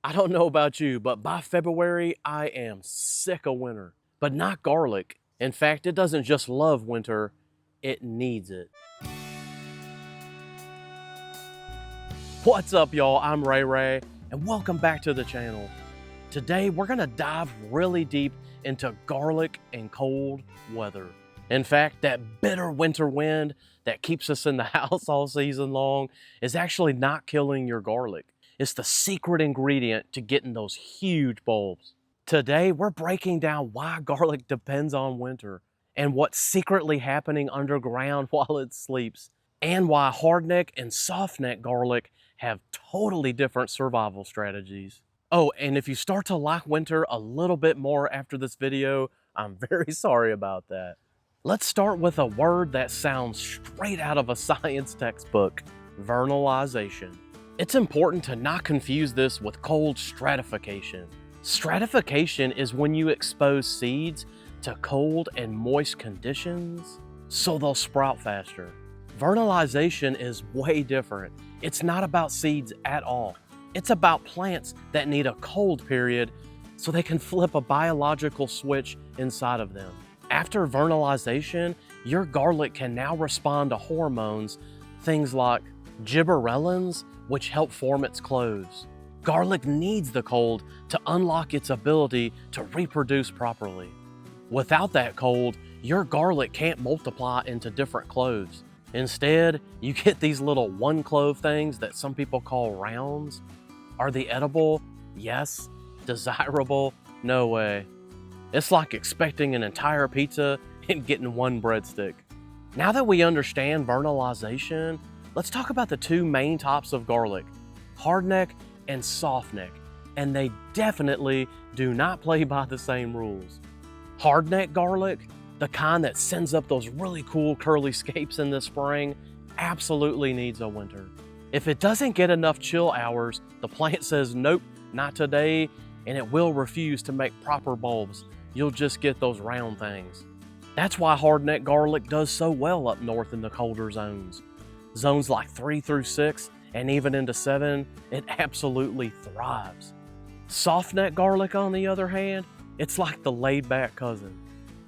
I don't know about you, but by February, I am sick of winter. But not garlic. In fact, it doesn't just love winter, it needs it. What's up, y'all? I'm Ray Ray, and welcome back to the channel. Today, we're gonna dive really deep into garlic and cold weather. In fact, that bitter winter wind that keeps us in the house all season long is actually not killing your garlic. It's the secret ingredient to getting those huge bulbs. Today, we're breaking down why garlic depends on winter and what's secretly happening underground while it sleeps, and why hardneck and softneck garlic have totally different survival strategies. Oh, and if you start to like winter a little bit more after this video, I'm very sorry about that. Let's start with a word that sounds straight out of a science textbook: vernalization. It's important to not confuse this with cold stratification. Stratification is when you expose seeds to cold and moist conditions so they'll sprout faster. Vernalization is way different. It's not about seeds at all. It's about plants that need a cold period so they can flip a biological switch inside of them. After vernalization, your garlic can now respond to hormones, things like gibberellins, which help form its cloves. Garlic needs the cold to unlock its ability to reproduce properly. Without that cold, your garlic can't multiply into different cloves. Instead, you get these little one clove things that some people call rounds. Are they edible? Yes. Desirable? No way. It's like expecting an entire pizza and getting one breadstick. Now that we understand vernalization, let's talk about the two main types of garlic: hardneck and softneck, and they definitely do not play by the same rules. Hardneck garlic, the kind that sends up those really cool curly scapes in the spring, absolutely needs a winter. If it doesn't get enough chill hours, the plant says nope, not today, and it will refuse to make proper bulbs. You'll just get those round things. That's why hardneck garlic does so well up north in the colder zones. Zones like 3 through 6 and even into 7, it absolutely thrives. Softneck garlic, on the other hand, it's like the laid-back cousin.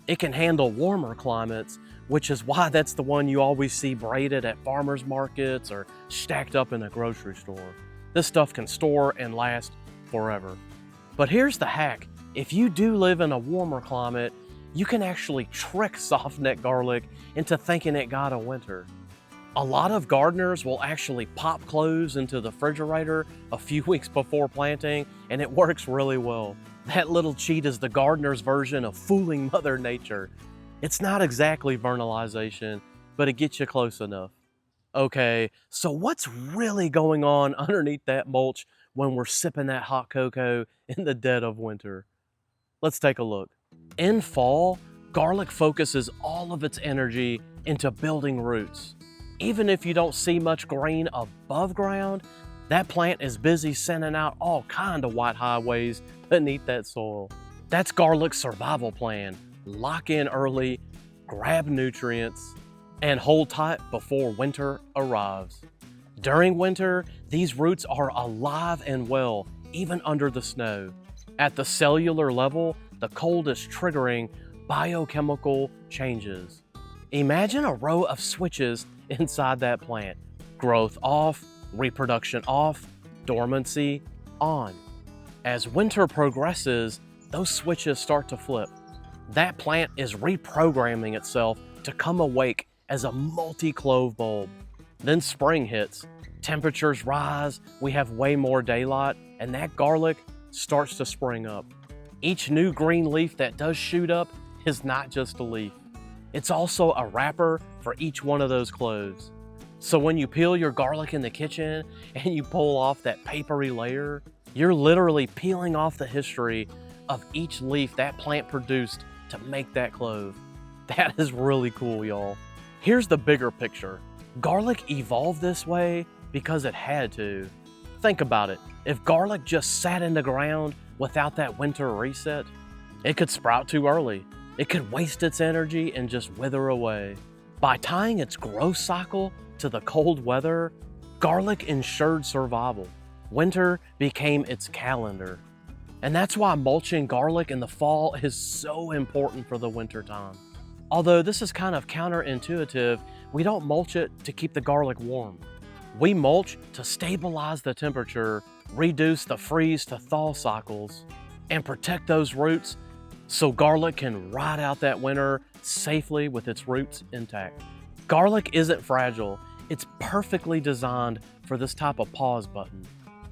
It can handle warmer climates, which is why that's the one you always see braided at farmers markets or stacked up in a grocery store. This stuff can store and last forever. But here's the hack. If you do live in a warmer climate, you can actually trick softneck garlic into thinking it got a winter. A lot of gardeners will actually pop cloves into the refrigerator a few weeks before planting, and it works really well. That little cheat is the gardener's version of fooling Mother Nature. It's not exactly vernalization, but it gets you close enough. Okay, so what's really going on underneath that mulch when we're sipping that hot cocoa in the dead of winter? Let's take a look. In fall, garlic focuses all of its energy into building roots. Even if you don't see much green above ground, that plant is busy sending out all kinds of white highways beneath that soil. That's garlic's survival plan: lock in early, grab nutrients, and hold tight before winter arrives. During winter, these roots are alive and well, even under the snow. At the cellular level, the cold is triggering biochemical changes. Imagine a row of switches inside that plant: growth off, reproduction off, dormancy on. As winter progresses, those switches start to flip. That plant is reprogramming itself to come awake as a multi-clove bulb. Then spring hits, temperatures rise, we have way more daylight, and that garlic starts to spring up. Each new green leaf that does shoot up is not just a leaf. It's also a wrapper for each one of those cloves. So when you peel your garlic in the kitchen and you pull off that papery layer, you're literally peeling off the history of each leaf that plant produced to make that clove. That is really cool, y'all. Here's the bigger picture. Garlic evolved this way because it had to. Think about it. If garlic just sat in the ground without that winter reset, it could sprout too early. It could waste its energy and just wither away. By tying its growth cycle to the cold weather, garlic ensured survival. Winter became its calendar. And that's why mulching garlic in the fall is so important for the winter time. Although this is kind of counterintuitive, we don't mulch it to keep the garlic warm. We mulch to stabilize the temperature, reduce the freeze to thaw cycles, and protect those roots so garlic can ride out that winter safely with its roots intact. Garlic isn't fragile. It's perfectly designed for this type of pause button.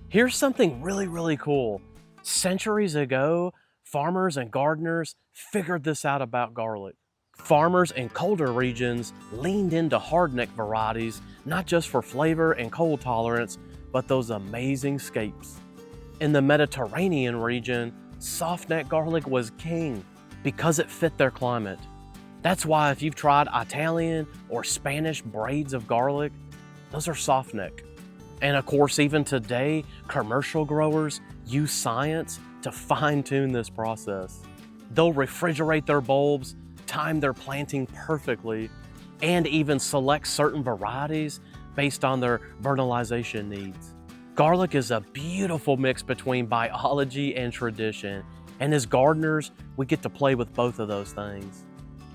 Here's something really cool. Centuries ago, farmers and gardeners figured this out about garlic. Farmers in colder regions leaned into hardneck varieties, not just for flavor and cold tolerance, but those amazing scapes. In the Mediterranean region, softneck garlic was king because it fit their climate. That's why if you've tried Italian or Spanish braids of garlic, those are softneck. And of course, even today, commercial growers use science to fine-tune this process. They'll refrigerate their bulbs, time their planting perfectly, and even select certain varieties based on their vernalization needs. Garlic is a beautiful mix between biology and tradition, and as gardeners, we get to play with both of those things.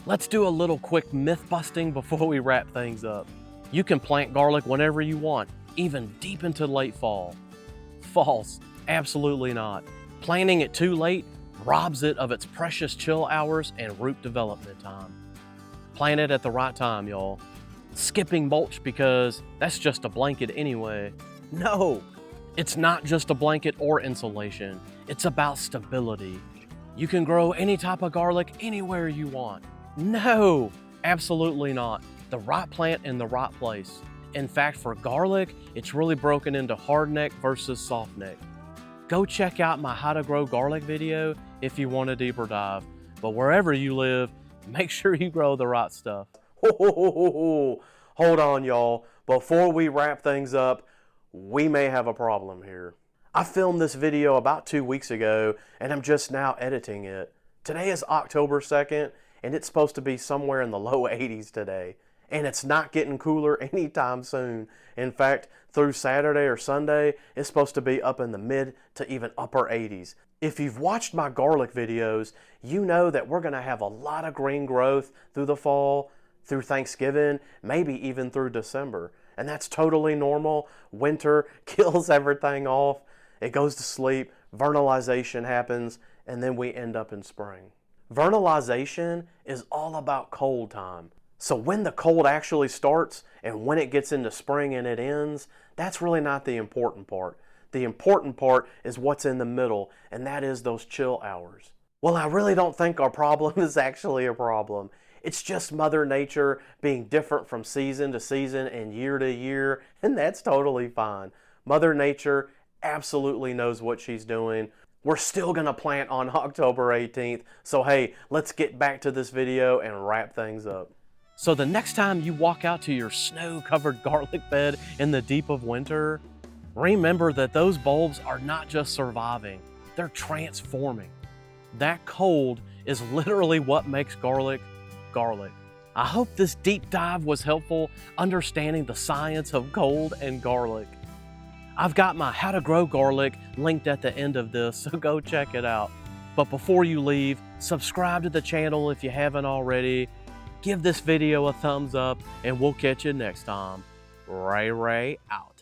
Let's do a little quick myth busting before we wrap things up. You can plant garlic whenever you want, even deep into late fall. False, absolutely not. Planting it too late robs it of its precious chill hours and root development time. Plant it at the right time, y'all. Skipping mulch because that's just a blanket anyway. No, it's not just a blanket or insulation. It's about stability. You can grow any type of garlic anywhere you want. No, absolutely not. The right plant in the right place. In fact, for garlic, it's really broken into hardneck versus softneck. Go check out my How to Grow Garlic video if you want a deeper dive. But wherever you live, make sure you grow the right stuff. Hold on, y'all. Before we wrap things up, we may have a problem here. I filmed this video about 2 weeks ago, and I'm just now editing it. Today is October 2nd, and it's supposed to be somewhere in the low 80s today. And it's not getting cooler anytime soon. In fact, through Saturday or Sunday, it's supposed to be up in the mid to even upper 80s. If you've watched my garlic videos, you know that we're gonna have a lot of green growth through the fall, through Thanksgiving, maybe even through December. And that's totally normal. Winter kills everything off. It goes to sleep, vernalization happens, and then we end up in spring. Vernalization is all about cold time. So when the cold actually starts and when it gets into spring and it ends, that's really not the important part. The important part is what's in the middle, and that is those chill hours. Well, I really don't think our problem is actually a problem. It's just Mother Nature being different from season to season and year to year, and that's totally fine. Mother Nature absolutely knows what she's doing. We're still gonna plant on October 18th, so hey, let's get back to this video and wrap things up. So the next time you walk out to your snow-covered garlic bed in the deep of winter, remember that those bulbs are not just surviving, they're transforming. That cold is literally what makes garlic, garlic. I hope this deep dive was helpful understanding the science of cold and garlic. I've got my How to Grow Garlic linked at the end of this, so go check it out. But before you leave, subscribe to the channel if you haven't already. Give this video a thumbs up, and we'll catch you next time. Ray out.